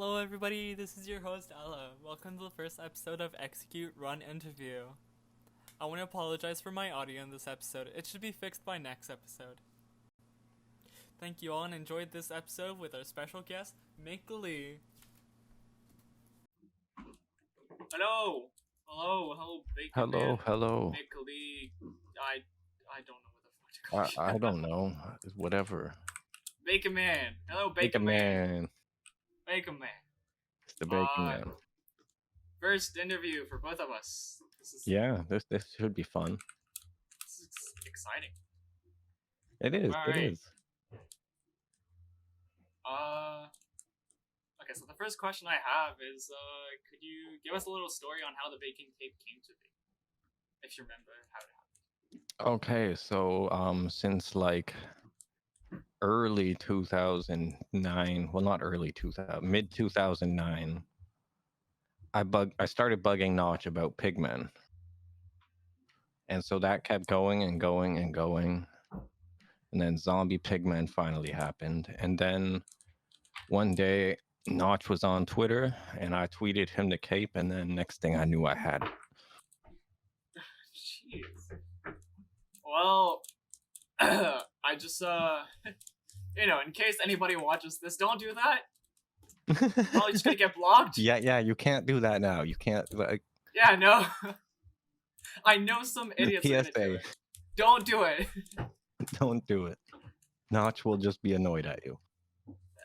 Hello everybody, this is your host Ella. Welcome to the first episode of Execute Run Interview. I want to apologize for my audio in this episode. It should be fixed by next episode. Thank you all and enjoyed this episode with our special guest, Miclee. Hello, Bacon Hello, Man. hello. Miclee. I don't know what the fuck to call I you. don't know. Whatever. Bacon Man. Hello, Bacon Man. Bacon Man. It's the Bacon Man. First interview for both of us. This should be fun. This is exciting. It is. All It right. is. Okay, so the first question I have is, could you give us a little story on how the Bacon Cape came to be? If you remember how it happened. Okay, so since like early 2009, well, not early 2000, mid 2009, I started bugging Notch about Pigman. And so that kept going and going and going. And then Zombie Pigman finally happened. And then one day Notch was on Twitter and I tweeted him the cape, and then next thing I knew I had it. Jeez. Well, I just, in case anybody watches this, don't do that. Probably just gonna get blocked. Yeah, you can't do that now. You can't, like... Yeah, no. I know some idiots are gonna do PSA. it. Don't do it. Don't do it. Notch will just be annoyed at you.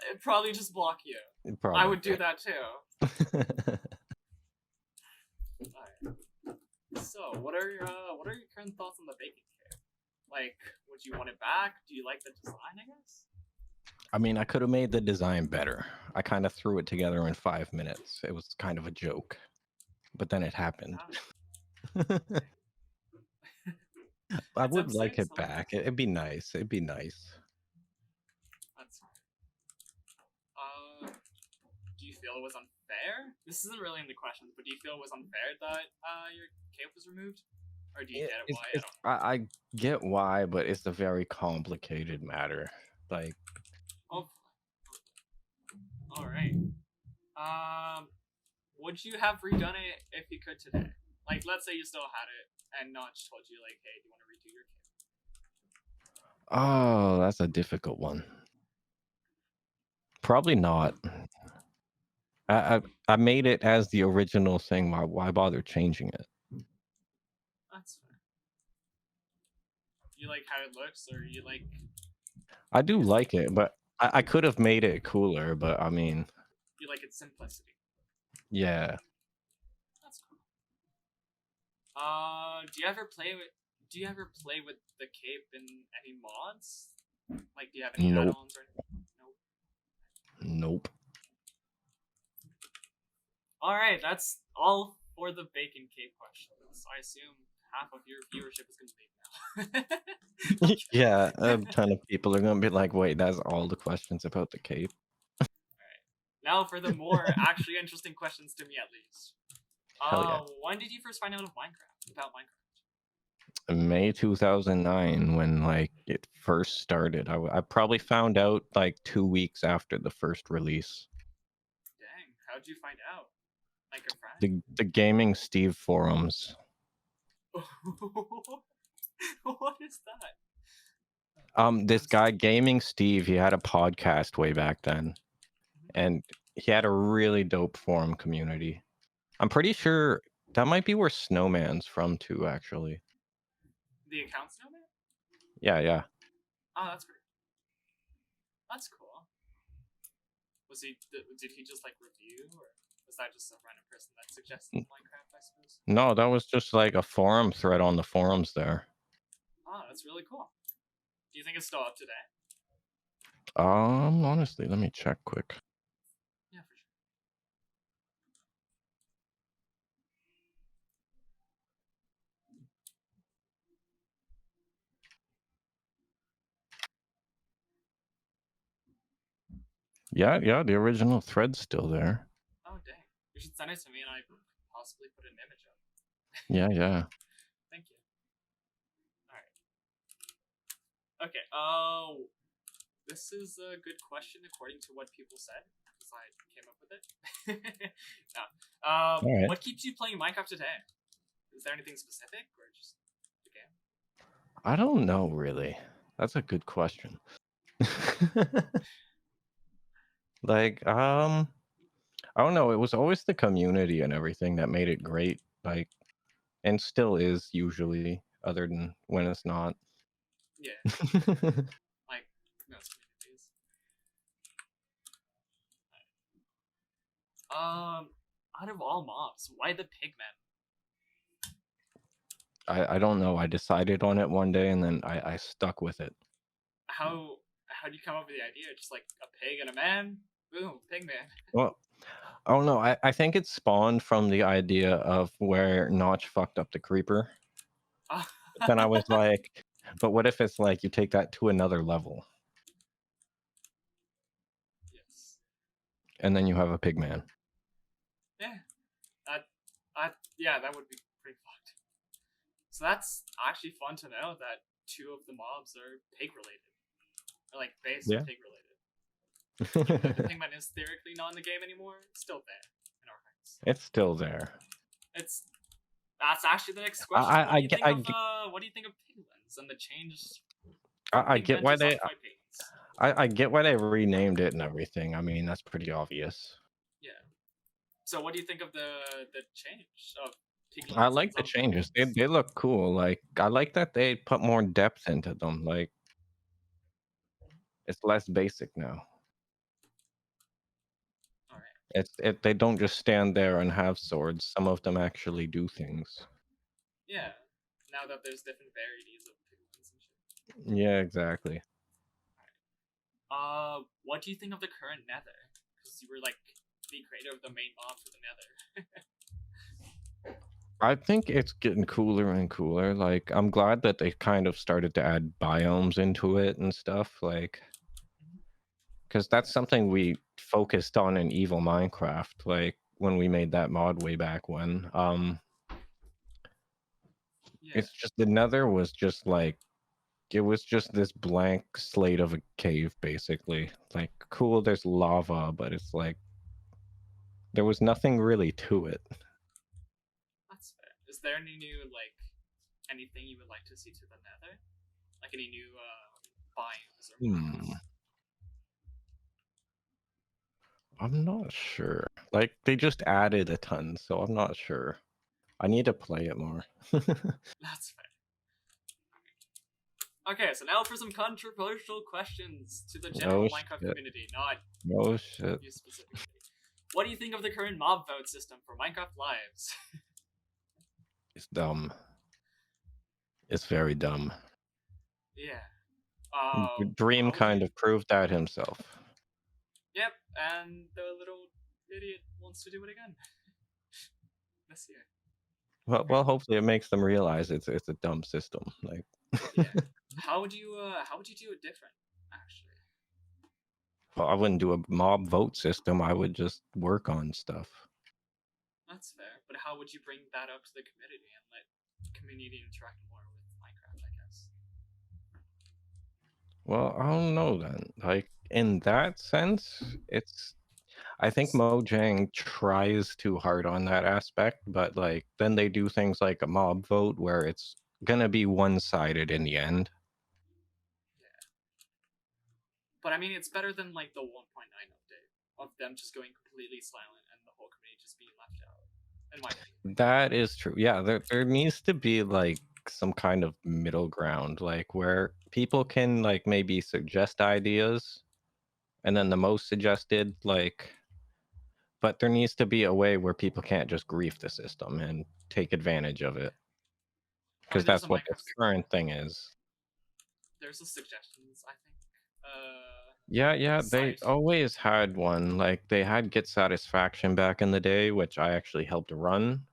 It'd probably just block you. Probably. I would do that too. Alright. So, what are your current thoughts on the Bacon Cape? Like, would you want it back? Do you like the design, I guess? I mean, I could have made the design better. I kind of threw it together in 5 minutes. It was kind of a joke. But then it happened. I would like it back. It'd be nice. It'd be nice. That's fine. Do you feel it was unfair? This isn't really in the questions, but do you feel it was unfair that your cape was removed? Or do you get it why? I get why, but it's a very complicated matter. Like... Oh. Alright. Would you have redone it if you could today? Like, let's say you still had it, and Notch told you, like, hey, do you want to redo your cape? Oh, that's a difficult one. Probably not. I made it as the original thing. Why bother changing it? That's fair. You like how it looks, or you like... I do like it, but I could have made it cooler, but I mean... You like its simplicity. Yeah. That's cool. Do you ever play with the cape in any mods? Like, do you have any add-ons or anything? Nope. Alright, that's all for the Bacon Cape questions. I assume half of your viewership is gonna leave now. Yeah, a ton of people are gonna be like, wait, that's all the questions about the cape? Alright. Now for the more actually interesting questions to me, at least. Yeah. When did you first find out about Minecraft? May 2009, when like it first started. I probably found out like 2 weeks after the first release. Dang, how'd you find out? Like a friend? The Gaming Steve forums. What is that? This guy Gaming Steve, he had a podcast way back then, and he had a really dope forum community. I'm pretty sure that might be where Snowman's from too, actually. The account Snowman? Yeah. Oh, that's great. That's cool. Did he just like review, or was that just a random person that suggested Minecraft, I suppose? No, that was just like a forum thread on the forums there. Oh, that's really cool. Do you think it's still up today? Honestly, let me check quick. Yeah, for sure. Yeah, the original thread's still there. Oh, dang. You should send it to me and I could possibly put an image up. Yeah. Thank you. Alright. Okay, this is a good question according to what people said, because I came up with it. No. Alright. What keeps you playing Minecraft today? Is there anything specific, or just the game? I don't know, really. That's a good question. Like, I don't know. It was always the community and everything that made it great. Like, and still is usually, other than when it's not. Yeah, like most communities. Out of all mobs, why the Pigman? I don't know. I decided on it one day and then I stuck with it. How do you come up with the idea? Just like a pig and a man? Boom, Pigman. Well, I don't know. I think it spawned from the idea of where Notch fucked up the creeper. Then I was like, but what if it's like you take that to another level Yes. and then you have a pigman? Yeah. Yeah, that would be pretty fucked. So that's actually fun to know that 2 of the mobs are pig related. Or like based Yeah. pig related. Even though the Pigman is theoretically not in the game anymore, it's still there in our hearts. It's still there. That's actually the next question. What do you think of piglins and the change? I get why they pigs? I get why they renamed it and everything. I mean, that's pretty obvious. Yeah. So what do you think of the change of piglins? I like the changes. They look cool. Like, I like that they put more depth into them. Like, it's less basic now. All right. They don't just stand there and have swords. Some of them actually do things. Yeah. Now that there's different varieties of piglins and shit. Yeah, exactly. What do you think of the current Nether? Because you were like the creator of the main mob for the Nether. I think it's getting cooler and cooler. Like, I'm glad that they kind of started to add biomes into it and stuff. Like, because that's something we focused on in Evil Minecraft. Like when we made that mod way back when. Yeah. It's just the Nether was just like, it was just this blank slate of a cave, basically. Like, cool, there's lava, but it's like there was nothing really to it. That's fair. Is there any new anything you would like to see to the Nether? Like any new biome or mobs? I'm not sure. Like, they just added a ton, so I'm not sure. I need to play it more. That's fair. Okay, so now for some controversial questions to the general Minecraft community, not you specifically. What do you think of the current mob vote system for Minecraft Lives? It's dumb. It's very dumb. Yeah. Dream kind of proved that himself. Yep, and the little idiot wants to do it again. This year. Well, hopefully it makes them realize it's a dumb system. Like, yeah. How would you do it different? Actually. Well, I wouldn't do a mob vote system. I would just work on stuff. That's fair, but how would you bring that up to the community and let the community interact more with Minecraft? I guess. Well, I don't know then. Like, in that sense, I think Mojang tries too hard on that aspect, but like then they do things like a mob vote where it's gonna be one-sided in the end. Yeah. But I mean, it's better than like the 1.9 update of them just going completely silent and the whole community just being left out. In my opinion. That is true. Yeah, there needs to be like some kind of middle ground, like where people can like maybe suggest ideas, and then the most suggested, like, but there needs to be a way where people can't just grief the system and take advantage of it, because that's what this current thing is. There's the suggestions, I think. Yeah, they always had one. Like, they had Get Satisfaction back in the day, which I actually helped run.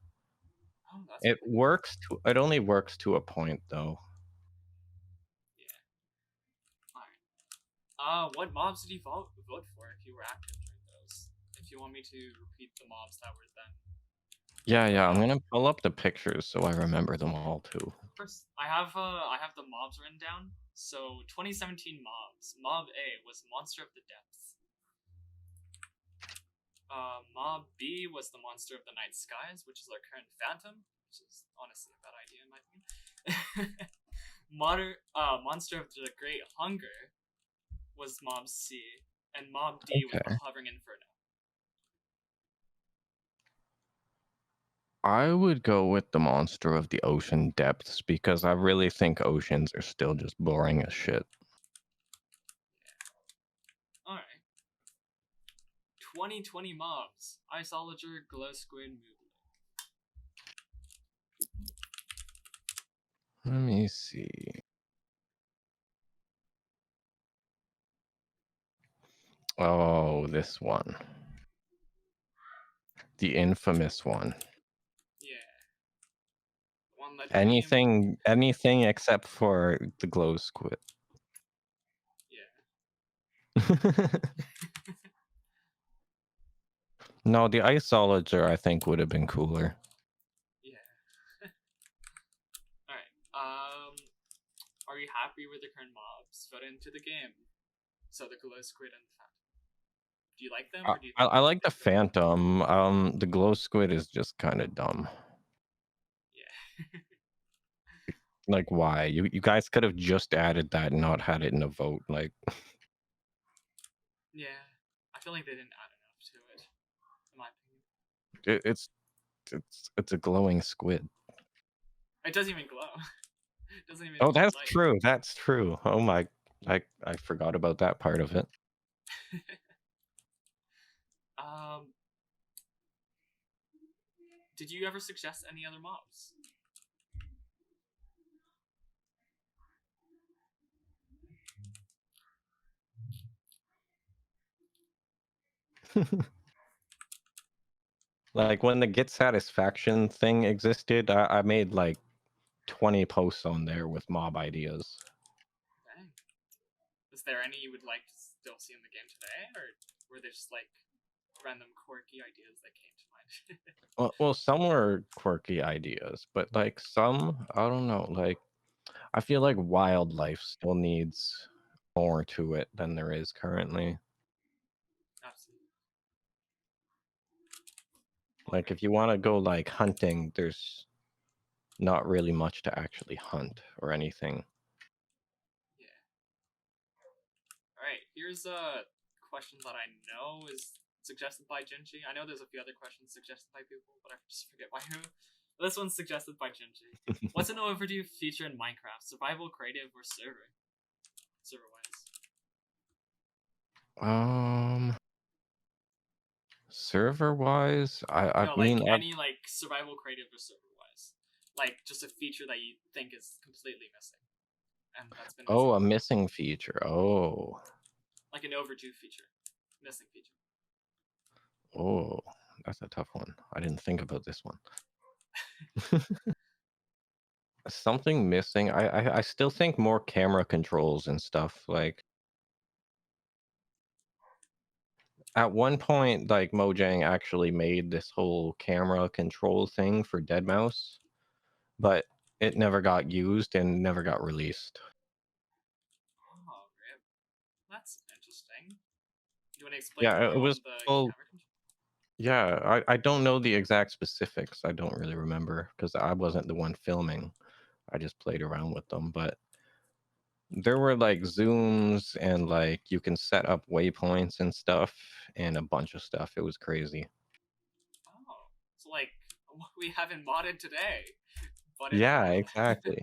Oh, that's it works to it only works to a point though. Yeah. Alright. What mobs did you vote for if you were active during those? If you want me to repeat the mobs that were then. Yeah, I'm gonna pull up the pictures so I remember them all too. First, I have the mobs written down. So 2017 mobs. Mob A was Monster of the Depths. Mob B was the monster of the night skies, which is our current phantom, which is honestly a bad idea in my opinion. Monster of the Great Hunger was Mob C, and Mob D was the Okay. Hovering Inferno. I would go with the monster of the ocean depths because I really think oceans are still just boring as shit. Alright. 2020 mobs. Isolager, Glow Squid, Miclee. Let me see. Oh, this one. The infamous one. Yeah. One that Anything except for the glow squid. Yeah. No, the isolager I think would have been cooler. Yeah. Alright. Are you happy with the current mobs put into the game? So the Glow Squid and the Phantom. Do you like them, or do you think I like the phantom. The glow squid is just kind of dumb. Yeah. Like, why? You guys could have just added that and not had it in a vote. Like, Yeah. I feel like they didn't add enough to it, in my opinion. it's a glowing squid. It doesn't even glow. It doesn't even. Oh, that's light. true. That's true. Oh my, I forgot about that part of it. Did you ever suggest any other mobs? Like when the get satisfaction thing existed, I made like 20 posts on there with mob ideas. Dang. Is there any you would like to still see in the game today, or were they just like random quirky ideas that came to mind? Well, some were quirky ideas, but like some, I don't know. Like, I feel like wildlife still needs more to it than there is currently. Absolutely. Like, if you want to go like hunting, there's not really much to actually hunt or anything. Yeah. Alright, here's a question that I know is suggested by Jinji. I know there's a few other questions suggested by people, but I just forget by who. This one's suggested by Jinji. What's an overdue feature in Minecraft? Survival, creative, or server? Server-wise. Server wise, I No, like mean, any like survival, creative, or server-wise. Like just a feature that you think is completely missing, and that's been missing. oh, a missing feature. Oh, Like an overdue feature, missing feature. oh, that's a tough one. I didn't think about this one. Something missing. I still think more camera controls and stuff. Like at one point, like Mojang actually made this whole camera control thing for Deadmau5, but it never got used and never got released. Oh, rip. That's interesting. Do you want to explain Yeah, more it on was the called. camera control? Yeah, I don't know the exact specifics. I don't really remember because I wasn't the one filming. I just played around with them, but there were like zooms and like you can set up waypoints and stuff and a bunch of stuff. It was crazy. Oh, so like what we haven't modded today, but in Yeah, real. exactly.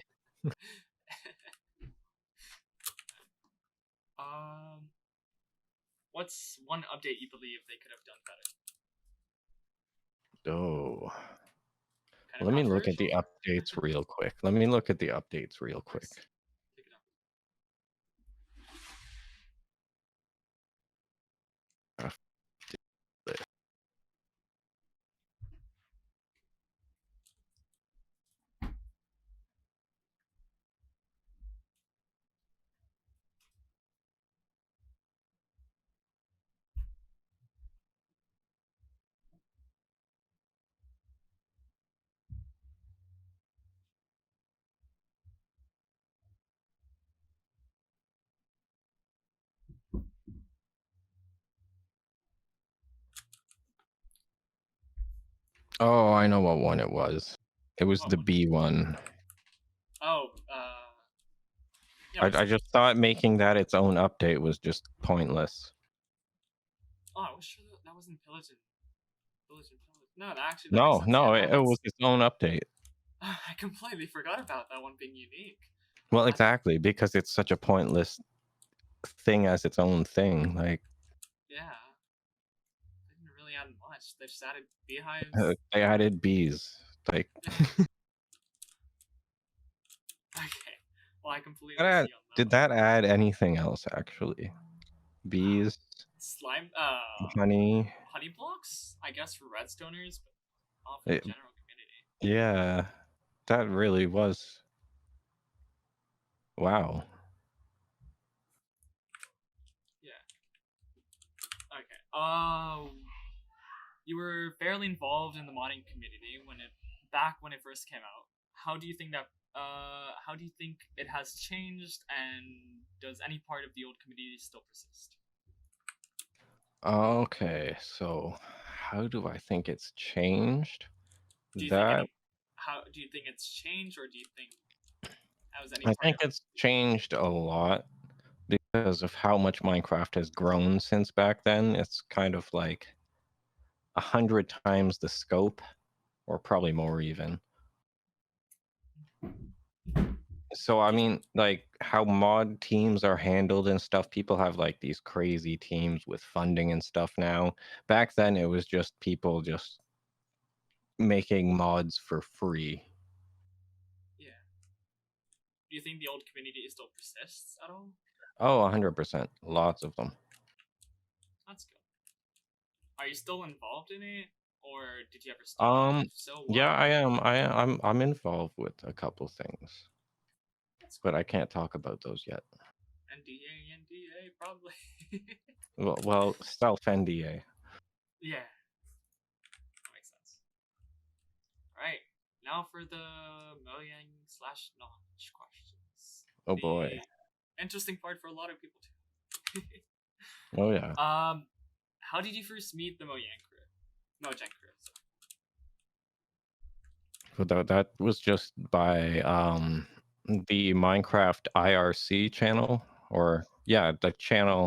What's one update you believe they could have done better? Oh, Kind of let me look at controversial. the updates real quick. Let me look at the updates real Of quick. course. Pick it up. Oh, I know what one it was. It was What the one? B one. Oh, yeah. I just thought making that its own update was just pointless. Oh, I was sure that was in Pillage. No, that makes No, sense. no, Yeah, it was its own update. I completely forgot about that one being unique. Well, I thought- exactly, because it's such a pointless thing as its own thing. Like, Yeah. They didn't really add much. They just added beehives. they added bees. Like, Okay. Well, I completely see on that did one. that add anything else actually? Bees, Slime, honey. honey blocks, I guess, for redstoners, but not for It, the general community. yeah, that really was. Wow. Yeah. Okay. You were fairly involved in the modding community when it first came out. How do you think it has changed, and does any part of the old community still persist? Okay, so how do I think it's changed? Do you That do you think it's changed, or do you think that was any I part think of it's changed a lot because of how much Minecraft has grown since back then. It's kind of like 100 times the scope, or probably more even. So I mean, like how mod teams are handled and stuff, people have like these crazy teams with funding and stuff now. Back then it was just people just making mods for free. Yeah. Do you think the old community still persists at all? Oh, 100%. Lots of them. That's good. Are you still involved in it, or did you ever stop? If so, what? Yeah, I am. I'm involved with a couple things, That's cool. but I can't talk about those yet. NDA, probably. Well, self NDA. Yeah, that makes sense. Alright, now for the Mojang/Notch questions. Oh boy. The interesting part for a lot of people too. Oh yeah. How did you first meet the Mojang crew? Mojang crew. But that was just by the Minecraft IRC channel, or yeah, the channel.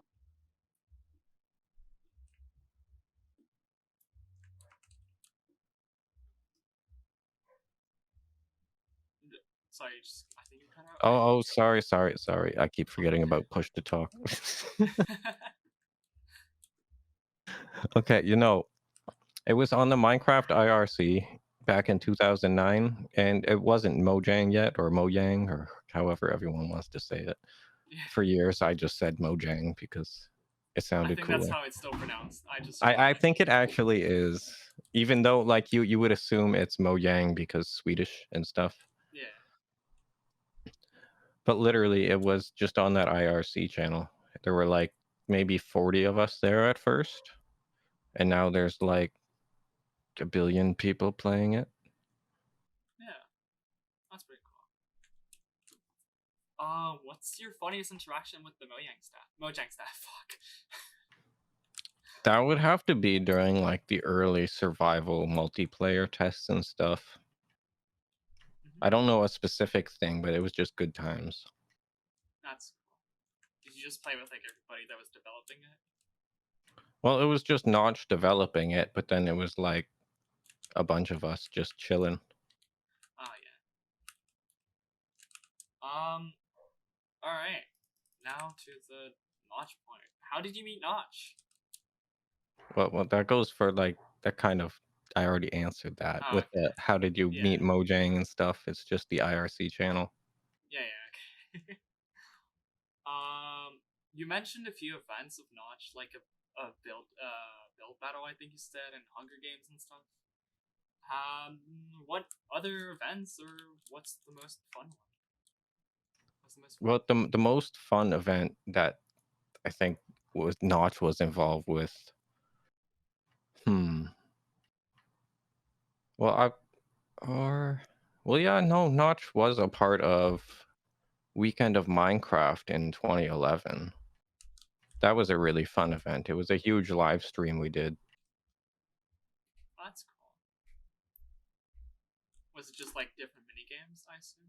Sorry, I think you cut out. Oh, sorry. I keep forgetting about push to talk. Okay, it was on the Minecraft IRC back in 2009, and it wasn't Mojang yet, or Mojang, or however everyone wants to say it. Yeah. For years, I just said Mojang because it I sounded think cooler. that's how it's still pronounced. I think it actually is, even though like you would assume it's Mojang because Swedish and stuff. Yeah. But literally, it was just on that IRC channel. There were like maybe 40 of us there at first, and now there's like a billion people playing it. Yeah. That's pretty cool. What's your funniest interaction with the Mojang staff? Fuck. That would have to be during like the early survival multiplayer tests and stuff. I don't know a specific thing, but it was just good times. That's cool. Did you just play with like everybody that was developing it? Well, it was just Notch developing it, but then it was like a bunch of us just chilling. Oh yeah. All right. Now to the Notch point. How did you meet Notch? Well, that goes for like that kind of. I already answered that Oh, with okay. the how did you Yeah. meet Mojang and stuff. It's just the IRC channel. Yeah, okay. You mentioned a few events of Notch, like a build battle, I think you said, and Hunger Games and stuff. What other events, or what's the most fun one? Well, the most fun event that I think was Notch was involved with. Well, Notch was a part of Weekend of Minecraft in 2011. That was a really fun event. It was a huge live stream we did. That's cool. Was it just like different mini games? I assume.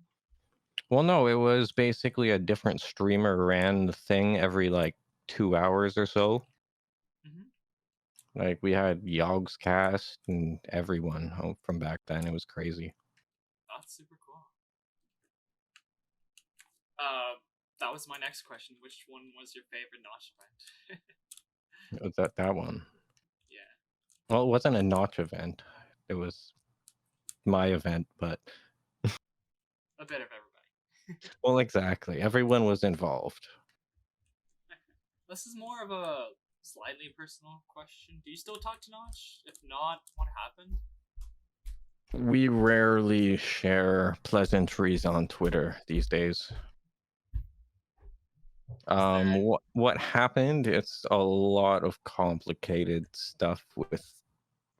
Well, no, it was basically a different streamer ran the thing every like 2 hours or so. Mm-hmm. Like we had Yogg's cast and everyone from back then. It was crazy. That's super cool. That was my next question. Which one was your favorite notch event? It was that one. Yeah. Well, it wasn't a notch event. It was my event, but A bit of everybody. well, exactly. Everyone was involved. This is more of a slightly personal question. Do you still talk to Notch? If not, what happened? We rarely share pleasantries on Twitter these days. What happened? It's a lot of complicated stuff with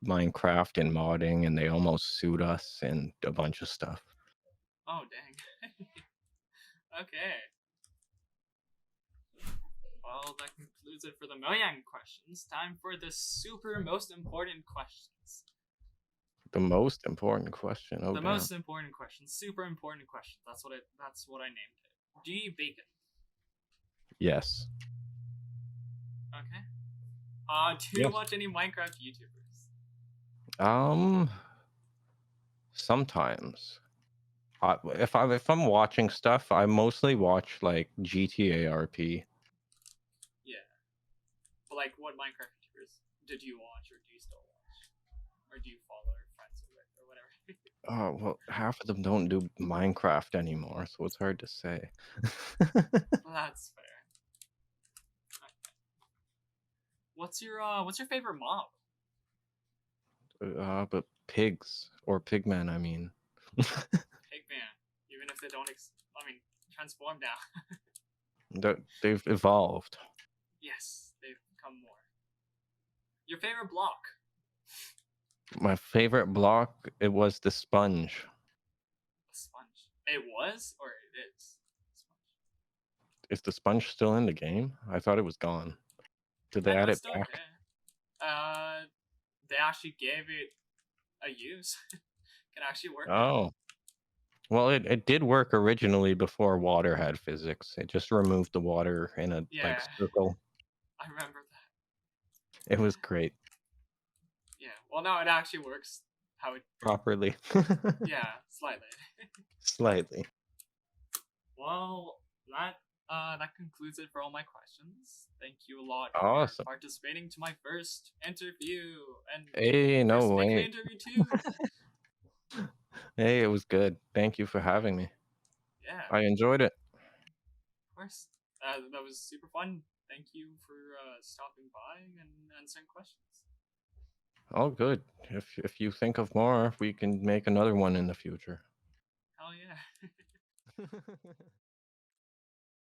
Minecraft and modding, and they almost sued us and a bunch of stuff. Oh, dang. Okay. Well, that concludes it for the Mojang questions. Time for the super most important questions. The most important question. Oh, the damn. most important question. Super important question. That's what I named it. Do you eat bacon? Yes. Okay. Do you Yes. watch any Minecraft YouTubers? Sometimes. If I'm watching stuff, I mostly watch like GTA RP. Yeah. But like, what Minecraft YouTubers did you watch, or do you still watch, or do you follow or friends with, or whatever? Oh, well, half of them don't do Minecraft anymore, so it's hard to say. That's fair. Okay. What's your favorite mob? But pigs or pigmen, I mean. Pigman. Even if they don't, transform now. They've evolved. Yes, they've become more. Your favorite block? My favorite block, it was the sponge. A sponge. It was, or it is? Sponge. Is the sponge still in the game? I thought it was gone. Did they I know add it's it still back? there. They actually gave it a use. Can actually work now. Oh. Well, it did work originally before water had physics. It just removed the water in a like circle. I remember that. It was great. Yeah. Well, now it actually works how it Properly. Yeah, slightly. Slightly. Well, that concludes it for all my questions. Thank you a lot Awesome. for participating to my first interview and Hey, no first Miclee way. interview too. Hey, it was good. Thank you for having me. Yeah, I enjoyed it. of course. That was super fun. Thank you for stopping by and answering questions. All good. If you think of more, we can make another one in the future. Hell yeah.